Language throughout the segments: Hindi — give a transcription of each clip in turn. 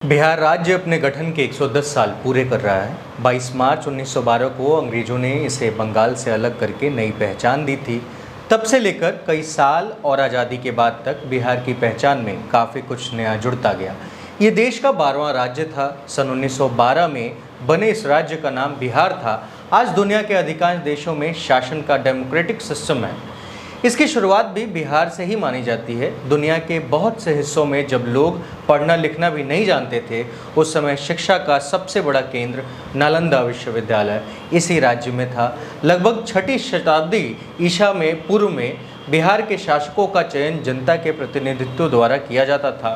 बिहार राज्य अपने गठन के 110 साल पूरे कर रहा है। 22 मार्च 1912 को अंग्रेजों ने इसे बंगाल से अलग करके नई पहचान दी थी। तब से लेकर कई साल और आज़ादी के बाद तक बिहार की पहचान में काफ़ी कुछ नया जुड़ता गया। ये देश का 12वां राज्य था। सन 1912 में बने इस राज्य का नाम बिहार था। आज दुनिया के अधिकांश देशों में शासन का डेमोक्रेटिक सिस्टम है। इसकी शुरुआत भी बिहार से ही मानी जाती है। दुनिया के बहुत से हिस्सों में जब लोग पढ़ना लिखना भी नहीं जानते थे, उस समय शिक्षा का सबसे बड़ा केंद्र नालंदा विश्वविद्यालय इसी राज्य में था। लगभग 6ठी शताब्दी ईसा में पूर्व में बिहार के शासकों का चयन जनता के प्रतिनिधित्व द्वारा किया जाता था।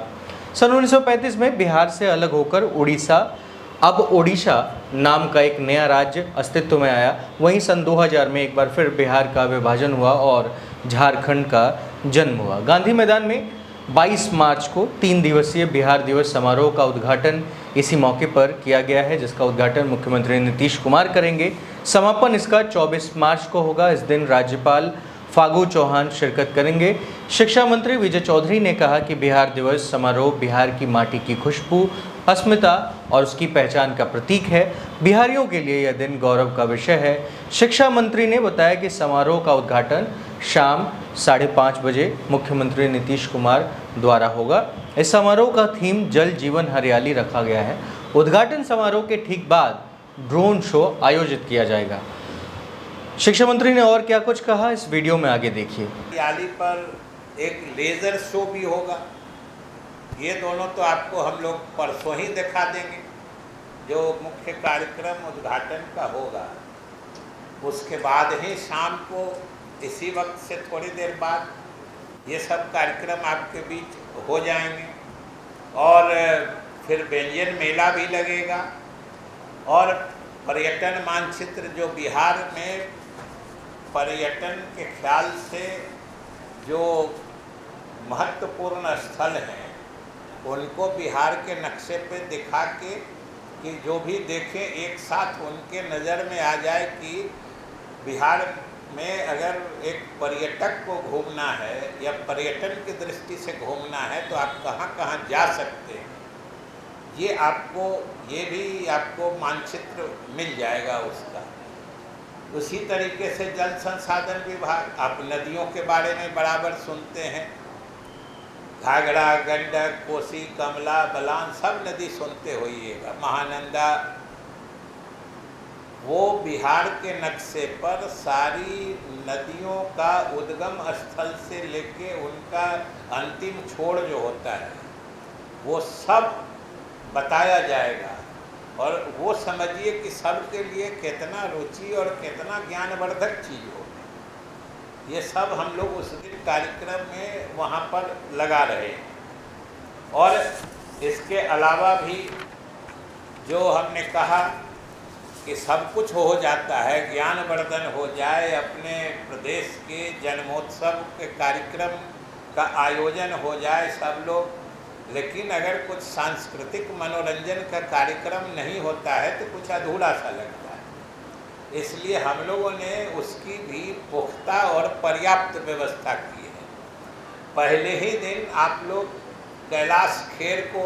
सन 1935 में बिहार से अलग होकर अब ओडिशा नाम का एक नया राज्य अस्तित्व में आया। वहीं सन 2000 में एक बार फिर बिहार का विभाजन हुआ और झारखंड का जन्म हुआ। गांधी मैदान में 22 मार्च को 3 दिवसीय बिहार दिवस समारोह का उद्घाटन इसी मौके पर किया गया है, जिसका उद्घाटन मुख्यमंत्री नीतीश कुमार करेंगे। समापन इसका 24 मार्च को होगा। इस दिन राज्यपाल फागू चौहान शिरकत करेंगे। शिक्षा मंत्री विजय चौधरी ने कहा कि बिहार दिवस समारोह बिहार की माटी की खुशबू, अस्मिता और उसकी पहचान का प्रतीक है। बिहारियों के लिए यह दिन गौरव का विषय है। शिक्षा मंत्री ने बताया कि समारोह का उद्घाटन शाम 5:30 बजे मुख्यमंत्री नीतीश कुमार द्वारा होगा। इस समारोह का थीम जल जीवन हरियाली रखा गया है। उद्घाटन समारोह के ठीक बाद ड्रोन शो आयोजित किया जाएगा। शिक्षा मंत्री ने और क्या कुछ कहा, इस वीडियो में आगे देखिए। हरियाली पर एक लेजर शो भी होगा। ये दोनों तो आपको हम लोग परसों ही दिखा देंगे, जो मुख्य कार्यक्रम उद्घाटन का होगा। उसके बाद ही शाम को इसी वक्त से थोड़ी देर बाद ये सब कार्यक्रम आपके बीच हो जाएंगे और फिर व्यंजन मेला भी लगेगा और पर्यटन मानचित्र, जो बिहार में पर्यटन के ख्याल से जो महत्वपूर्ण स्थल हैं उनको बिहार के नक्शे पे दिखा के कि जो भी देखें एक साथ उनके नज़र में आ जाए कि बिहार में अगर एक पर्यटक को घूमना है या पर्यटन की दृष्टि से घूमना है तो आप कहाँ कहाँ जा सकते हैं, ये भी आपको मानचित्र मिल जाएगा उसका। उसी तरीके से जल संसाधन विभाग, आप नदियों के बारे में बराबर सुनते हैं, घाघरा, गंडक, कोसी, कमला, बलान, सब नदी सुनते होइएगा, महानंदा। वो बिहार के नक्शे पर सारी नदियों का उद्गम स्थल से लेके उनका अंतिम छोर जो होता है वो सब बताया जाएगा। और वो समझिए कि सबके लिए कितना रुचि और कितना ज्ञानवर्धक चीज़ हो। ये सब हम लोग उस दिन कार्यक्रम में वहाँ पर लगा रहे हैं। और इसके अलावा भी जो हमने कहा कि सब कुछ हो जाता है, ज्ञानवर्धन हो जाए, अपने प्रदेश के जन्मोत्सव के कार्यक्रम का आयोजन हो जाए सब लोग, लेकिन अगर कुछ सांस्कृतिक मनोरंजन का कार्यक्रम नहीं होता है तो कुछ अधूरा सा लगता है। इसलिए हम लोगों ने उसकी भी पुख्ता और पर्याप्त व्यवस्था की है। पहले ही दिन आप लोग कैलाश खेर को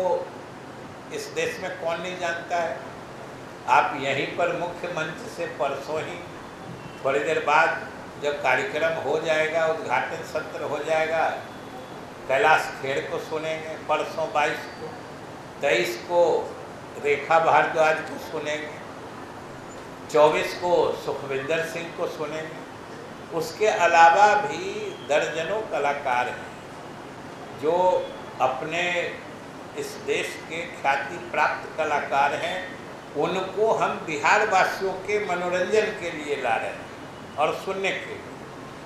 इस देश में कौन नहीं जानता है। आप यहीं पर मुख्य मंच से परसों ही थोड़ी देर बाद जब कार्यक्रम हो जाएगा, उद्घाटन सत्र हो जाएगा, कैलाश खेर को सुनेंगे। परसों 22 को, 23 को रेखा भारद्वाज को सुनेंगे, 24 को सुखविंदर सिंह को सुनेंगे। उसके अलावा भी दर्जनों कलाकार हैं जो अपने इस देश के ख्याति प्राप्त कलाकार हैं। उनको हम बिहार वासियों के मनोरंजन के लिए ला रहे हैं और सुनने के लिए।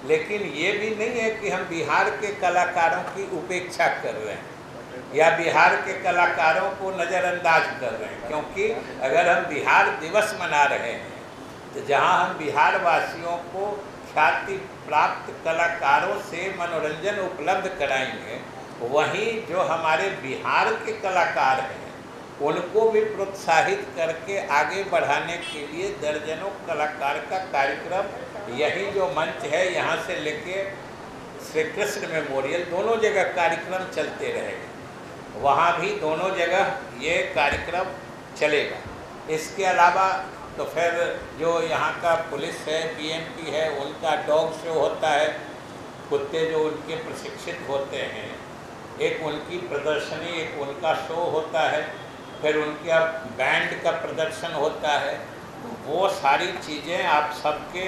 लेकिन ये भी नहीं है कि हम बिहार के कलाकारों की उपेक्षा कर रहे हैं या बिहार के कलाकारों को नज़रअंदाज कर रहे हैं, क्योंकि अगर हम बिहार दिवस मना रहे हैं तो जहां हम बिहार वासियों को ख्याति प्राप्त कलाकारों से मनोरंजन उपलब्ध कराएंगे, वहीं जो हमारे बिहार के कलाकार हैं उनको भी प्रोत्साहित करके आगे बढ़ाने के लिए दर्जनों कलाकार का कार्यक्रम, यही जो मंच है यहाँ से लेके श्री कृष्ण मेमोरियल दोनों जगह कार्यक्रम चलते रहेंगे। वहाँ भी दोनों जगह ये कार्यक्रम चलेगा। इसके अलावा तो फिर जो यहाँ का पुलिस है, बीएमपी है, उनका डॉग शो होता है, कुत्ते जो उनके प्रशिक्षित होते हैं, एक उनकी प्रदर्शनी, एक उनका शो होता है, फिर उनका बैंड का प्रदर्शन होता है। तो वो सारी चीज़ें आप सबके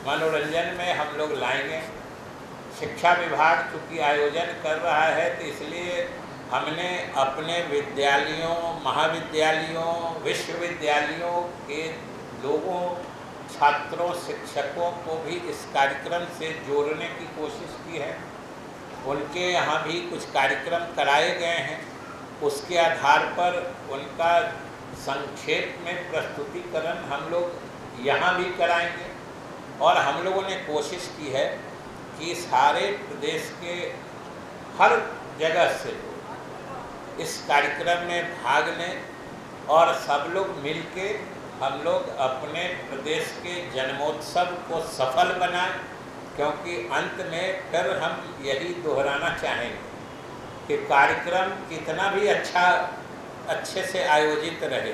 मनोरंजन में हम लोग लाएंगे। शिक्षा विभाग चूँकि आयोजन कर रहा है तो इसलिए हमने अपने विद्यालयों, महाविद्यालयों, विश्वविद्यालयों के लोगों, छात्रों, शिक्षकों को भी इस कार्यक्रम से जोड़ने की कोशिश की है। उनके यहाँ भी कुछ कार्यक्रम कराए गए हैं, उसके आधार पर उनका संक्षेप में प्रस्तुतिकरण हम लोग यहाँ भी कराएंगे। और हम लोगों ने कोशिश की है कि सारे प्रदेश के हर जगह से इस कार्यक्रम में भाग लें और सब लोग मिलके हम लोग अपने प्रदेश के जन्मोत्सव को सफल बनाएं, क्योंकि अंत में फिर हम यही दोहराना चाहेंगे कि कार्यक्रम कितना भी अच्छे से आयोजित रहे,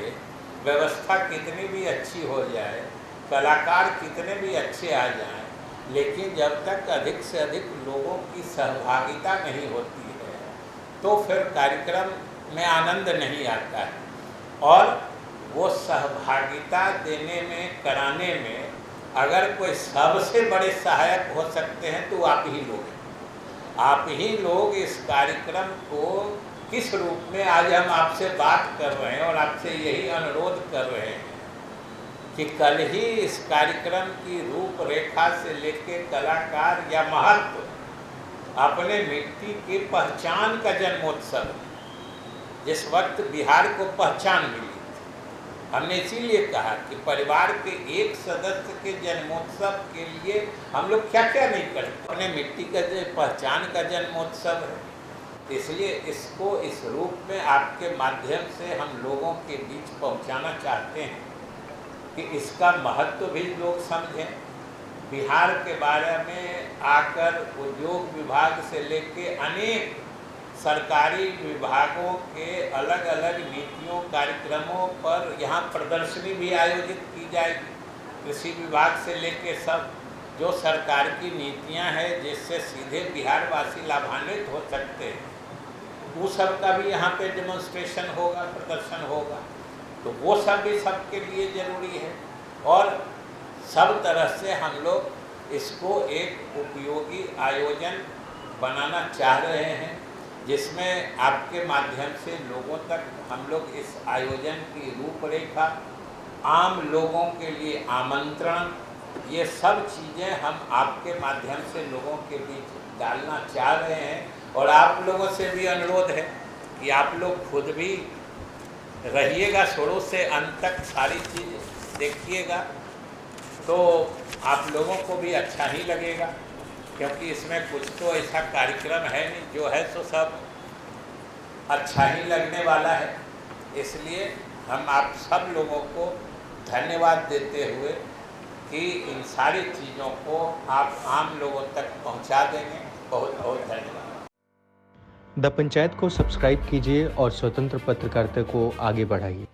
व्यवस्था कितनी भी अच्छी हो जाए, कलाकार कितने भी अच्छे आ जाएं, लेकिन जब तक अधिक से अधिक लोगों की सहभागिता नहीं होती है तो फिर कार्यक्रम में आनंद नहीं आता है। और वो सहभागिता देने में, कराने में अगर कोई सबसे बड़े सहायक हो सकते हैं तो आप ही लोग हैं। आप ही लोग इस कार्यक्रम को किस रूप में आज हम आपसे बात कर रहे हैं और आपसे यही अनुरोध कर रहे हैं कि कल ही इस कार्यक्रम की रूपरेखा से लेके कलाकार या महत्व, अपने मिट्टी की पहचान का जन्मोत्सव, जिस वक्त बिहार को पहचान मिली, हमने इसीलिए कहा कि परिवार के एक सदस्य के जन्मोत्सव के लिए हम लोग क्या क्या नहीं करते। अपने मिट्टी का जो पहचान का जन्मोत्सव है, इसलिए इसको इस रूप में आपके माध्यम से हम लोगों के बीच पहुंचाना चाहते हैं कि इसका महत्व भी लोग समझें। बिहार के बारे में आकर उद्योग विभाग से लेके अनेक सरकारी विभागों के अलग अलग नीतियों, कार्यक्रमों पर यहाँ प्रदर्शनी भी आयोजित की जाएगी। कृषि विभाग से लेके सब जो सरकार की नीतियाँ हैं जिससे सीधे बिहारवासी लाभान्वित हो सकते हैं, वो सब का भी यहाँ पे डेमोन्स्ट्रेशन होगा, प्रदर्शन होगा। तो वो सब भी सबके लिए ज़रूरी है और सब तरह से हम लोग इसको एक उपयोगी आयोजन बनाना चाह रहे हैं, जिसमें आपके माध्यम से लोगों तक हम लोग इस आयोजन की रूपरेखा, आम लोगों के लिए आमंत्रण, ये सब चीज़ें हम आपके माध्यम से लोगों के बीच डालना चाह रहे हैं। और आप लोगों से भी अनुरोध है कि आप लोग खुद भी रहिएगा, शुरू से अंत तक सारी चीज़ देखिएगा, तो आप लोगों को भी अच्छा ही लगेगा, क्योंकि इसमें कुछ तो ऐसा कार्यक्रम है नहीं, जो है तो सब अच्छा ही लगने वाला है। इसलिए हम आप सब लोगों को धन्यवाद देते हुए कि इन सारी चीज़ों को आप आम लोगों तक पहुंचा देंगे, बहुत बहुत धन्यवाद। द पंचायत को सब्सक्राइब कीजिए और स्वतंत्र पत्रकारिता को आगे बढ़ाइए।